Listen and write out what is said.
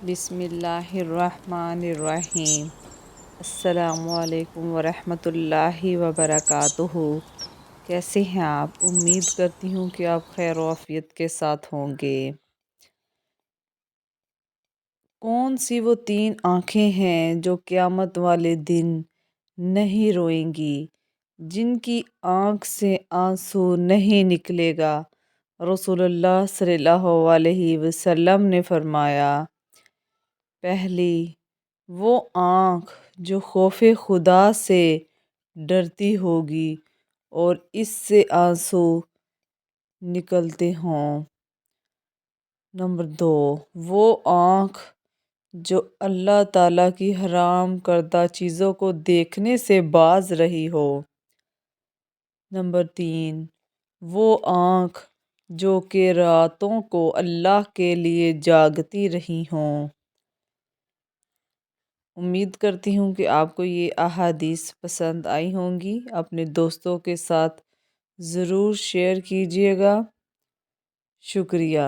بسم اللہ الرحمن الرحیم۔ السلام علیکم ورحمۃ اللہ وبرکاتہ۔ کیسے ہیں آپ؟ امید کرتی ہوں کہ آپ خیر و عافیت کے ساتھ ہوں گے۔ کون سی وہ 3 آنکھیں ہیں جو قیامت والے دن نہیں روئیں گی، جن کی آنکھ سے آنسو نہیں نکلے گا؟ رسول اللہ صلی اللہ علیہ وسلم نے فرمایا، پہلی وہ آنکھ جو خوف خدا سے ڈرتی ہوگی اور اس سے آنسو نکلتے ہوں۔ نمبر 2، وہ آنکھ جو اللہ تعالیٰ کی حرام کردہ چیزوں کو دیکھنے سے باز رہی ہو۔ نمبر 3، وہ آنکھ جو کہ راتوں کو اللہ کے لیے جاگتی رہی ہوں۔ امید کرتی ہوں کہ آپ کو یہ احادیث پسند آئی ہوں گی۔ اپنے دوستوں کے ساتھ ضرور شیئر کیجیے گا۔ شکریہ۔